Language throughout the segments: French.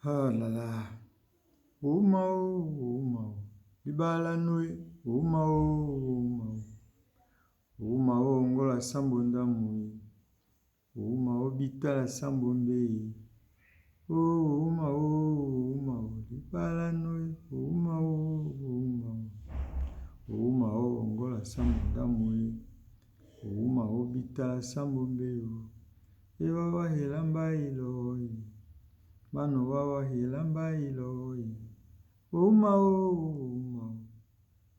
Ah là là. Oumao, oumao. Libala nui. Oumao, oumao. Oumao, ngola sambonda mui. Oumao, bitala sambombe. Oumao, oumao. Libala nui. Oumao, oumao. Oumao, ngola sambonda mui. Oumao, bitala sambombe. Ewawa helamba iloi. Mano wawa helamba iloi. Oumao,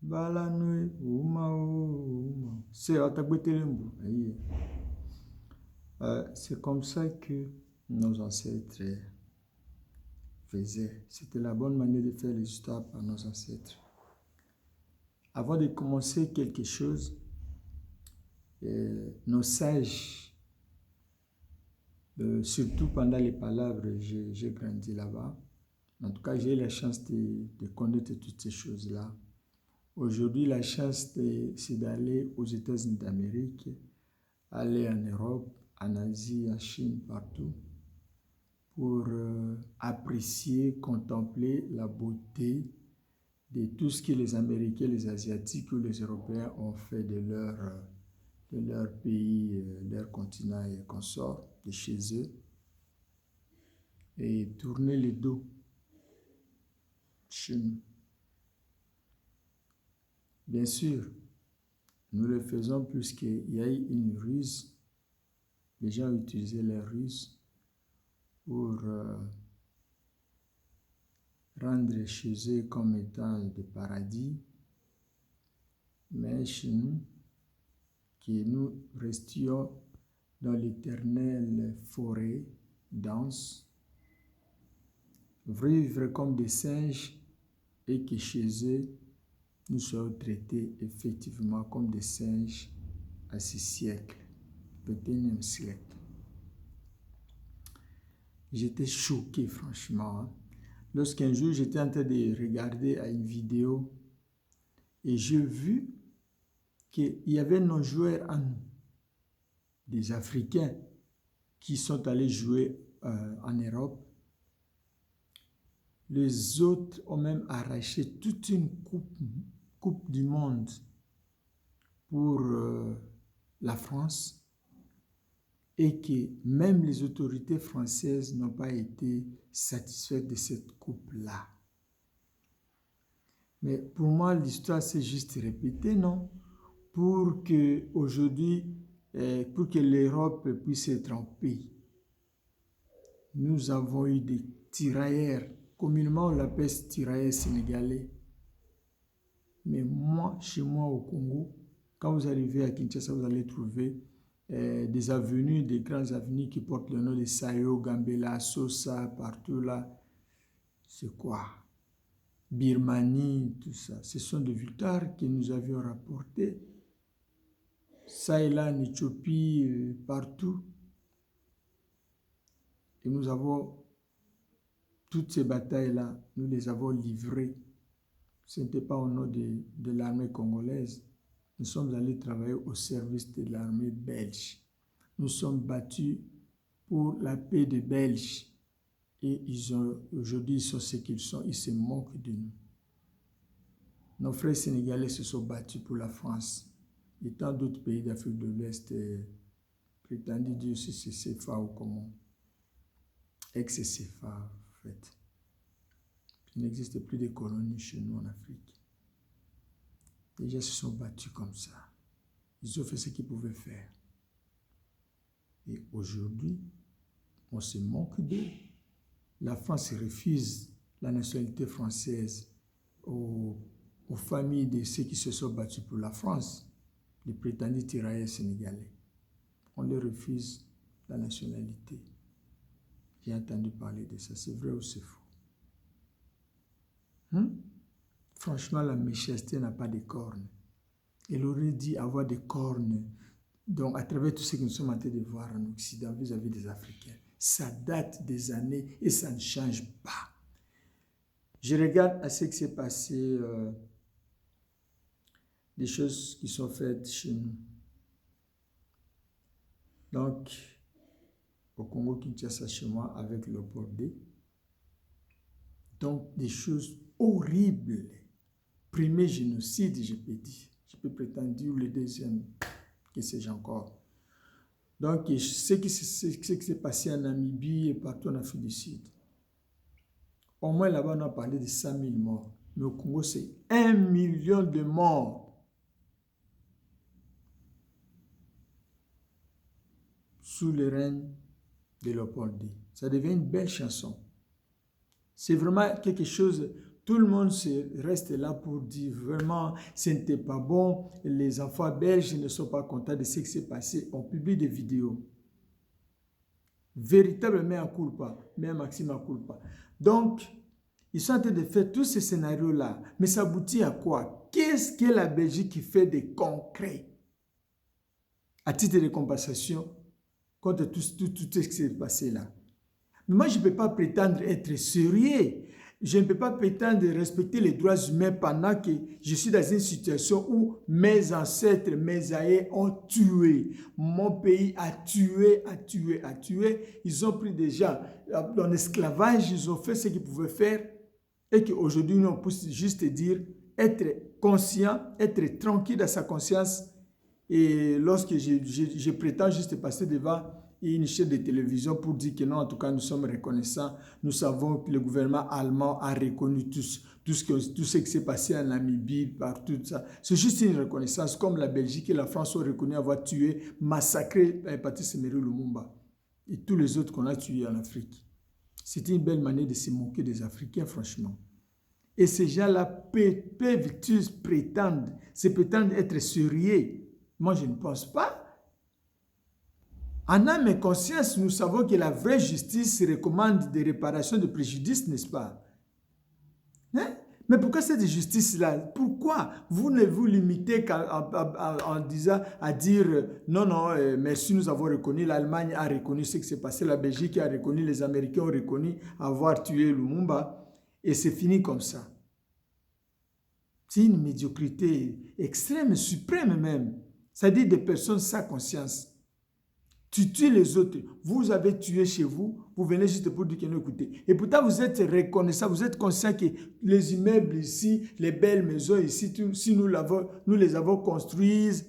balanui, oumao. C'est comme ça que nos ancêtres faisaient. C'était la bonne manière de faire les histoires par nos ancêtres. Avant de commencer quelque chose, nos sages, surtout pendant les palabres, j'ai grandi là-bas. En tout cas, j'ai eu la chance de connaître toutes ces choses-là. Aujourd'hui, la chance, c'est d'aller aux États-Unis d'Amérique, aller en Europe, en Asie, en Chine, partout, pour apprécier, contempler la beauté de tout ce que les Américains, les Asiatiques ou les Européens ont fait de leur pays, leur continent et consorts, de chez eux, et tourner le dos chez nous. Bien sûr, nous le faisons puisqu'il y a eu une ruse. Les gens ont utilisé les ruses pour rendre chez eux comme étant des paradis. Mais chez nous, que nous restions dans l'éternelle forêt dense, vivre comme des singes, et que chez eux, nous soyons traités effectivement comme des singes à ce siècle, XXIe siècle. J'étais choqué, franchement. Lorsqu'un jour, j'étais en train de regarder à une vidéo et j'ai vu qu'il y avait nos joueurs à nous, des Africains qui sont allés jouer en Europe. Les autres ont même arraché toute une coupe du monde pour la France, et que même les autorités françaises n'ont pas été satisfaites de cette coupe-là. Mais pour moi, l'histoire s'est juste répétée, non? Pour que aujourd'hui, pour que l'Europe puisse être en paix. Nous avons eu des tirailleurs, communément on l'appelle tirailleurs sénégalais. Mais moi, chez moi au Congo, quand vous arrivez à Kinshasa, vous allez trouver des avenues, des grandes avenues qui portent le nom de Sayo, Gambela, Sosa, partout là. C'est quoi? Birmanie, tout ça. Ce sont des victoires que nous avions rapportées. Ça et là, en Éthiopie, partout. Et nous avons, toutes ces batailles-là, nous les avons livrées. Ce n'était pas au nom de l'armée congolaise. Nous sommes allés travailler au service de l'armée belge. Nous sommes battus pour la paix des Belges. Et aujourd'hui, ils sont ce qu'ils sont. Ils se moquent de nous. Nos frères sénégalais se sont battus pour la France. Et tant d'autres pays d'Afrique de l'Ouest prétendent dire que c'est CFA ou comment. Ex-CFA, en fait. Il n'existe plus de colonies chez nous en Afrique. Les gens se sont battus comme ça. Ils ont fait ce qu'ils pouvaient faire. Et aujourd'hui, on se moque d'eux. La France refuse la nationalité française aux familles de ceux qui se sont battus pour la France, les prétendus tirailleurs sénégalais. On leur refuse la nationalité. J'ai entendu parler de ça. C'est vrai ou c'est faux? Franchement, la méchanceté n'a pas de cornes. Elle aurait dit avoir des cornes. Donc, à travers tout ce que nous sommes en train de voir en Occident vis-à-vis des Africains, ça date des années et ça ne change pas. Je regarde à ce qui s'est passé, des choses qui sont faites chez nous. Donc, au Congo-Kinshasa, chez moi, avec le Bordé, Donc, des choses horribles. Premier génocide, je peux dire. Je peux prétendre dire le deuxième, que sais-je encore. Donc, ce qui s'est passé en Namibie et partout en Afrique du Sud. Au moins, là-bas, on a parlé de 100 000 morts. Mais au Congo, c'est 1 million de morts. Sous le règne de Léopold II. Ça devient une belle chanson. C'est vraiment quelque chose, tout le monde reste là pour dire vraiment, ce n'était pas bon, les enfants belges ne sont pas contents de ce qui s'est passé. On publie des vidéos. Véritablement à culpa, même Maxime à culpa. Donc, ils sont en train de faire tous ces scénarios-là, mais ça aboutit à quoi? Qu'est-ce que la Belgique qui fait de concret à titre de compensation contre tout ce qui s'est passé là? Mais moi, je ne peux pas prétendre être sérieux. Je ne peux pas prétendre respecter les droits humains pendant que je suis dans une situation où mes ancêtres, mes aïeux ont tué. Mon pays a tué. Ils ont pris des gens en esclavage, ils ont fait ce qu'ils pouvaient faire. Et qu'aujourd'hui, on peut juste dire, être conscient, être tranquille dans sa conscience. Et lorsque je prétends juste passer devant une chaîne de télévision pour dire que non, en tout cas, nous sommes reconnaissants. Nous savons que le gouvernement allemand a reconnu tout ce qui s'est passé en Namibie, par tout ça. C'est juste une reconnaissance, comme la Belgique et la France ont reconnu avoir tué, massacré Patrice Emery Lumumba et tous les autres qu'on a tués en Afrique. C'était une belle manière de se moquer des Africains, franchement. Et ces gens-là peuvent prétendre être sérieux. Moi, je ne pense pas. En âme et conscience, nous savons que la vraie justice recommande des réparations de préjudice, n'est-ce pas? Hein? Mais pourquoi cette justice-là? Pourquoi vous ne vous limitez qu'en disant, à dire non, merci, nous avons reconnu, l'Allemagne a reconnu ce qui s'est passé, la Belgique a reconnu, les Américains ont reconnu avoir tué Lumumba, et c'est fini comme ça. C'est une médiocrité extrême, suprême même. C'est-à-dire des personnes sans conscience. Tu tues les autres, vous avez tué chez vous, vous venez juste pour dire que non, écoutez. Et pourtant, vous êtes reconnaissant, vous êtes conscient que les immeubles ici, les belles maisons ici, si nous les avons construites,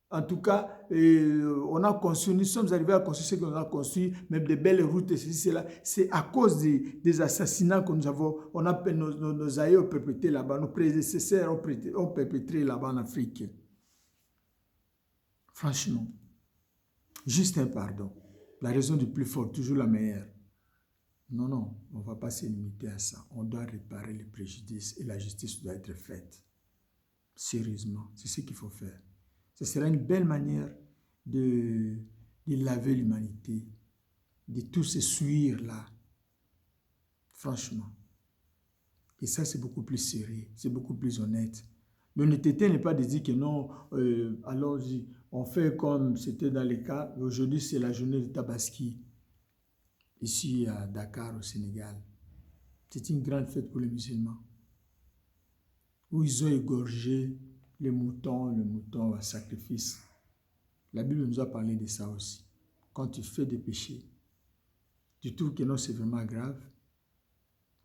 en tout cas, on a construit, nous sommes arrivés à construire ce qu'on a construit, même des belles routes, ceci, cela. C'est à cause des assassinats que nos aïeux ont perpétrés là-bas, nos prédécesseurs ont perpétré là-bas en Afrique. Franchement. Juste un pardon. La raison du plus fort, toujours la meilleure. Non, on ne va pas se limiter à ça. On doit réparer les préjudices et la justice doit être faite. Sérieusement, c'est ce qu'il faut faire. Ce sera une belle manière de laver l'humanité, de tous se suivre là. Franchement. Et ça, c'est beaucoup plus sérieux, c'est beaucoup plus honnête. L'honnêteté n'est pas de dire que non, allons-y, on fait comme c'était dans les cas. Aujourd'hui, c'est la journée de Tabaski, ici à Dakar, au Sénégal. C'est une grande fête pour les musulmans, où ils ont égorgé les moutons, le mouton à sacrifice. La Bible nous a parlé de ça aussi. Quand tu fais des péchés, tu trouves que non, c'est vraiment grave.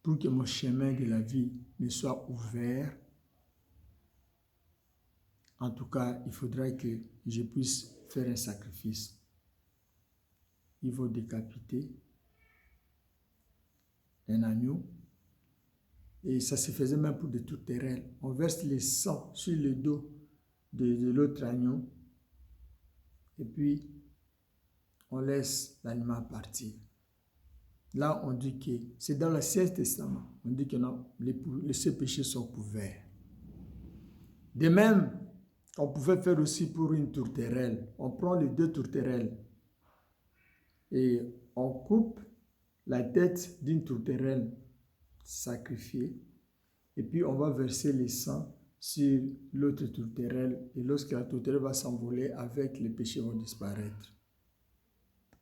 Pour que mon chemin de la vie me soit ouvert, en tout cas, il faudra que je puisse faire un sacrifice. Il faut décapiter un agneau. Et ça se faisait même pour des tourterelles. On verse le sang sur le dos de l'autre agneau. Et puis, on laisse l'animal partir. Là, on dit que c'est dans l'Ancien Testament. On dit que non, ces péchés sont couverts. De même, on pouvait faire aussi pour une tourterelle. On prend les deux tourterelles et on coupe la tête d'une tourterelle sacrifiée et puis on va verser le sang sur l'autre tourterelle et lorsque la tourterelle va s'envoler avec, les péchés vont disparaître.